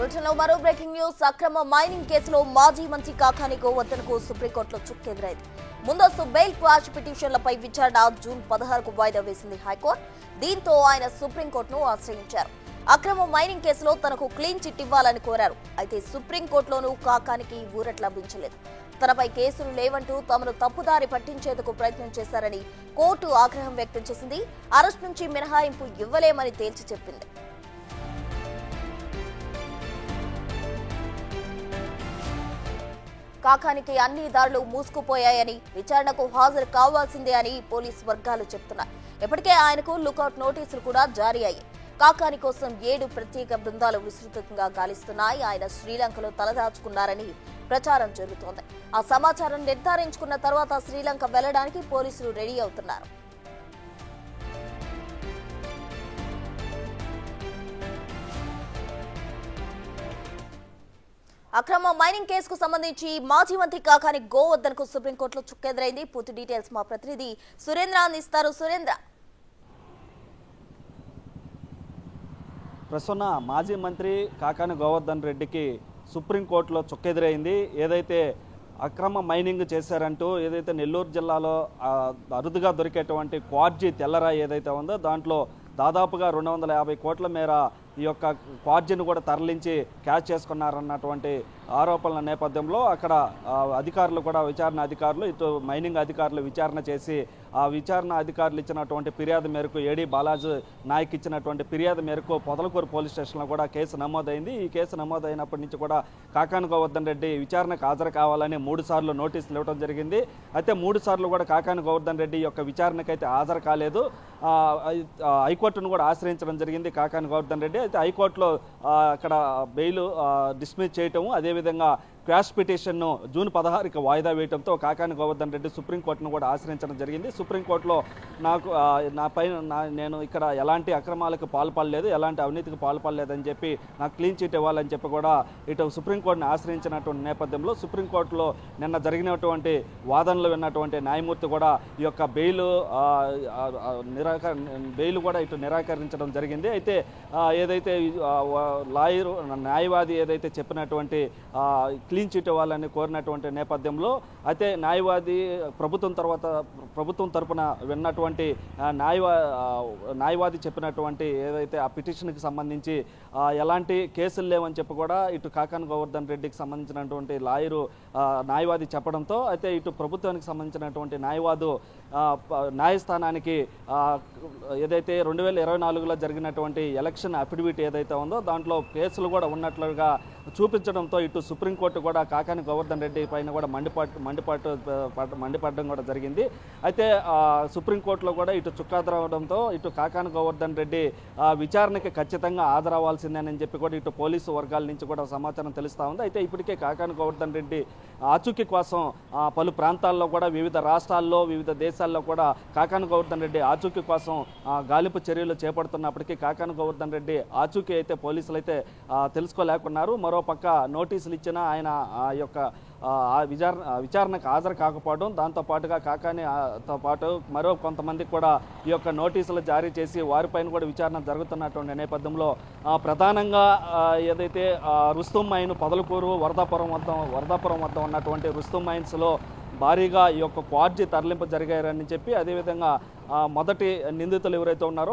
బులెటిన్లో మరో breaking news. అక్రమ మైనింగ్ కేసులో మాజీ మంత్రి కాకాని గోవర్ధన్కు సుప్రీంకోర్టులో చుక్కెదురైంది. ముందస్తు బెయిల్ క్వాష్ పిటిషన్లపై విచారణ జూన్ 16కు వాయిదా వేసింది హైకోర్టు. దీంతో ఆయన సుప్రీంకోర్టును ఆశ్రయించారు. అక్రమ మైనింగ్ కేసులో తనకు క్లీన్ చిట్ ఇవ్వాలని కోరారు. అయితే సుప్రీంకోర్టులోనూ కాకానికి ఊరట లభించలేదు. తనపై కేసులు లేవంటూ తమను తప్పుదారి పట్టించేందుకు ప్రయత్నం చేశారని కోర్టు ఆగ్రహం వ్యక్తం చేసింది. అరెస్ట్ నుంచి మినహాయింపు ఇవ్వలేమని తేల్చి చెప్పింది. కాకానికి అన్ని దారులు మూసుకుపోయాయని, విచారణకు హాజరు కావాల్సిందే అని పోలీసు వర్గాలు చెబుతున్నాయి. ఇప్పటికే ఆయనకు లుకౌట్ నోటీసులు కూడా జారీ అయ్యాయి. కాకాని కోసం 7 ప్రత్యేక బృందాలు విస్తృతంగా గాలిస్తున్నాయి. ఆయన శ్రీలంకలో తలదాచుకున్నారని ప్రచారం జరుగుతోంది. ఆ సమాచారం నిర్ధారించుకున్న తర్వాత శ్రీలంక వెళ్లడానికి పోలీసులు రెడీ అవుతున్నారు. అక్రమ మైనింగ్ కేసుకు సంబంధించి మాజీ మంత్రి కాకాని గోవర్ధన్కు సుప్రీంకోర్టులో చుక్కెదురైంది. పూర్తి డీటెయిల్స్ మా ప్రతినిధి సురేంద్ర అందిస్తారు. సురేంద్ర, ప్రస్తున్న మాజీ మంత్రి కాకాని గోవర్ధన్ రెడ్డికి సుప్రీంకోర్టులో చుక్కెదురైంది. ఏదైతే అక్రమ మైనింగ్ చేశారంటూ ఏదైతే నెల్లూరు జిల్లాలో అరుదుగా దొరికేటువంటి క్వార్జీ తెల్లరాయి ఏదైతే ఉందో దాంట్లో దాదాపుగా 250 కోట్ల మేర ఈ యొక్క క్వార్జీని కూడా తరలించి క్యాచ్ చేసుకున్నారన్నటువంటి ఆరోపణల నేపథ్యంలో అక్కడ అధికారులు కూడా విచారణ అధికారులు ఇటు మైనింగ్ అధికారులు విచారణ చేసి ఆ విచారణ అధికారులు ఇచ్చినటువంటి ఫిర్యాదు మేరకు ఏడీ బాలాజీ నాయక్ ఇచ్చినటువంటి ఫిర్యాదు మేరకు పొదలకూరు పోలీస్ స్టేషన్లో కూడా కేసు నమోదైంది. ఈ కేసు నమోదైనప్పటి నుంచి కూడా కాకాని గోవర్ధన్ రెడ్డి విచారణకు హాజరు కావాలని 3 సార్లు నోటీసులు ఇవ్వడం జరిగింది. అయితే 3 సార్లు కూడా కాకాని గోవర్ధన్ రెడ్డి యొక్క విచారణకైతే హాజరు కాలేదు. హైకోర్టును కూడా ఆశ్రయించడం జరిగింది కాకాని గోవర్ధన్ రెడ్డి. అయితే హైకోర్టులో అక్కడ బెయిల్ డిస్మిస్ చేయటము, అదేవిధంగా క్వాష్ పిటిషన్ను జూన్ 16కి వాయిదా వేయడంతో కాకాని గోవర్ధన్ రెడ్డి సుప్రీంకోర్టును కూడా ఆశ్రయించడం జరిగింది. సుప్రీంకోర్టులో నేను ఇక్కడ ఎలాంటి అక్రమాలకు పాల్పడలేదు, ఎలాంటి అవినీతికి పాల్పడలేదని చెప్పి నాకు క్లీన్ చిట్ ఇవ్వాలని చెప్పి కూడా ఇటు సుప్రీంకోర్టుని ఆశ్రయించినటువంటి నేపథ్యంలో సుప్రీంకోర్టులో నిన్న జరిగినటువంటి వాదనలు విన్నటువంటి న్యాయమూర్తి కూడా ఈ యొక్క బెయిల్ కూడా ఇటు నిరాకరించడం జరిగింది. అయితే ఏదైతే లాయరు న్యాయవాది ఏదైతే చెప్పినటువంటి క్లీన్ చిట్ ఇవ్వాలని కోరినటువంటి నేపథ్యంలో అయితే న్యాయవాది ప్రభుత్వం తరపున విన్నటువంటి న్యాయవాది చెప్పినటువంటి ఏదైతే ఆ పిటిషన్కి సంబంధించి ఎలాంటి కేసులు లేవని చెప్పి కూడా ఇటు కాకాని గోవర్ధన్ రెడ్డికి సంబంధించినటువంటి న్యాయవాది చెప్పడంతో అయితే ఇటు ప్రభుత్వానికి సంబంధించినటువంటి న్యాయస్థానానికి ఏదైతే 2024లో జరిగినటువంటి ఎలక్షన్ అఫిడవిట్ ఏదైతే ఉందో దాంట్లో కేసులు కూడా ఉన్నట్లుగా చూపించడంతో ఇటు సుప్రీంకోర్టు కూడా కాకాని గోవర్ధన్ రెడ్డి పైన కూడా మండిపడడం కూడా జరిగింది. అయితే సుప్రీంకోర్టులో కూడా ఇటు చుక్కాదరవడంతో ఇటు కాకాని గోవర్ధన్ రెడ్డి విచారణకి ఖచ్చితంగా హాజరవ్వాల్సిందేనని చెప్పి కూడా ఇటు పోలీసు వర్గాల నుంచి కూడా సమాచారం తెలుస్తూ ఉంది. అయితే ఇప్పటికే కాకాని గోవర్ధన్ రెడ్డి ఆచూకీ కోసం పలు ప్రాంతాల్లో కూడా వివిధ రాష్ట్రాల్లో వివిధ దేశాల్లో కూడా కాకాని గోవర్ధన్ రెడ్డి ఆచూకీ కోసం గాలింపు చర్యలు చేపడుతున్నప్పటికీ కాకాని గోవర్ధన్ రెడ్డి ఆచూకీ అయితే పోలీసులు అయితే తెలుసుకోలేకున్నారు. మరోపక్క నోటీసులు ఇచ్చినా ఆయన ఆ యొక్క విచారణకు హాజరు కాకపోవడం, దాంతోపాటుగా కాకానితో పాటు మరో కొంతమందికి కూడా ఈ యొక్క నోటీసులు జారీ చేసి వారిపైన కూడా విచారణ జరుగుతున్నటువంటి నేపథ్యంలో ప్రధానంగా ఏదైతే రుస్తుం మైన్ పొదలకూరు వరదాపురం వద్ద ఉన్నటువంటి రుస్తుం మైన్స్లో భారీగా ఈ యొక్క క్వార్జీ తరలింపు జరిగారని చెప్పి అదేవిధంగా మొదటి నిందితులు ఎవరైతే ఉన్నారో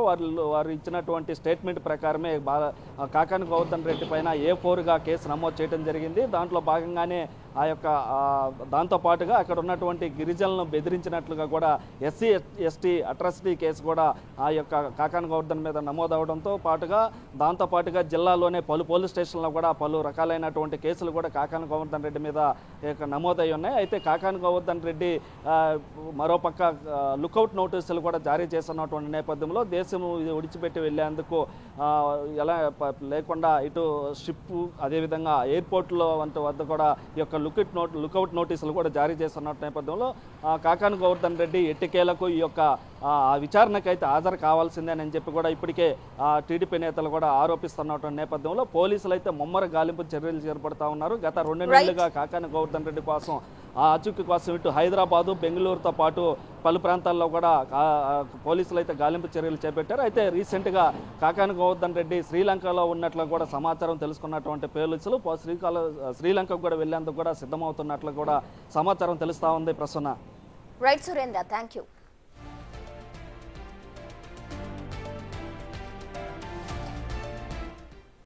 వారు ఇచ్చినటువంటి స్టేట్మెంట్ ప్రకారమే కాకాని గోవర్ధన్ రెడ్డి పైన A4గా కేసు నమోదు చేయడం జరిగింది. దాంట్లో భాగంగానే ఆ యొక్క దాంతోపాటుగా అక్కడ ఉన్నటువంటి గిరిజనులను బెదిరించినట్లుగా కూడా SC ST అట్రాసిటీ కేసు కూడా ఆ యొక్క కాకాని గోవర్ధన్ మీద నమోదవడంతో పాటుగా దాంతోపాటుగా జిల్లాలోనే పలు పోలీస్ స్టేషన్లో కూడా పలు రకాలైనటువంటి కేసులు కూడా కాకాని గోవర్ధన్ రెడ్డి మీద నమోదై ఉన్నాయి. అయితే కాకాని గోవర్ధన్ రెడ్డి మరోపక్క లుకౌట్ నోటీసులు కూడా జారీ చేస్తున్నటువంటి నేపథ్యంలో దేశం విడిచిపెట్టి వెళ్లేందుకు ఎలా లేకుండా ఇటు షిప్ అదేవిధంగా ఎయిర్పోర్ట్లో వద్ద కూడా ఈ యొక్క లుకౌట్ నోటీసులు కూడా జారీ చేస్తున్న నేపథ్యంలో కాకాని గోవర్ధన్ రెడ్డి ఎట్టికేలకు ఈ యొక్క విచారణకైతే హాజరు కావాల్సిందేనని చెప్పి కూడా ఇప్పటికే టీడీపీ నేతలు కూడా ఆరోపిస్తున్నటువంటి నేపథ్యంలో పోలీసులు అయితే ముమ్మర గాలింపు చర్యలు చేపడతా ఉన్నారు. గత 2 నెలలుగా కాకాని గోవర్ధన్ రెడ్డి కోసం ఆ ఆచూకీ కోసం ఇటు హైదరాబాదు బెంగళూరుతో పాటు పలు ప్రాంతాల్లో కూడా పోలీసులు అయితే గాలింపు చర్యలు చేపట్టారు. అయితే రీసెంట్గా కాకాని గోవర్ధన్ రెడ్డి శ్రీలంకలో ఉన్నట్లు కూడా సమాచారం తెలుసుకున్నటువంటి పోలీసులు శ్రీలంకకు కూడా వెళ్లేందుకు కూడా సిద్ధమవుతున్నట్లు కూడా సమాచారం తెలుస్తా ఉంది. Prasanna. Right Surendra, thank you.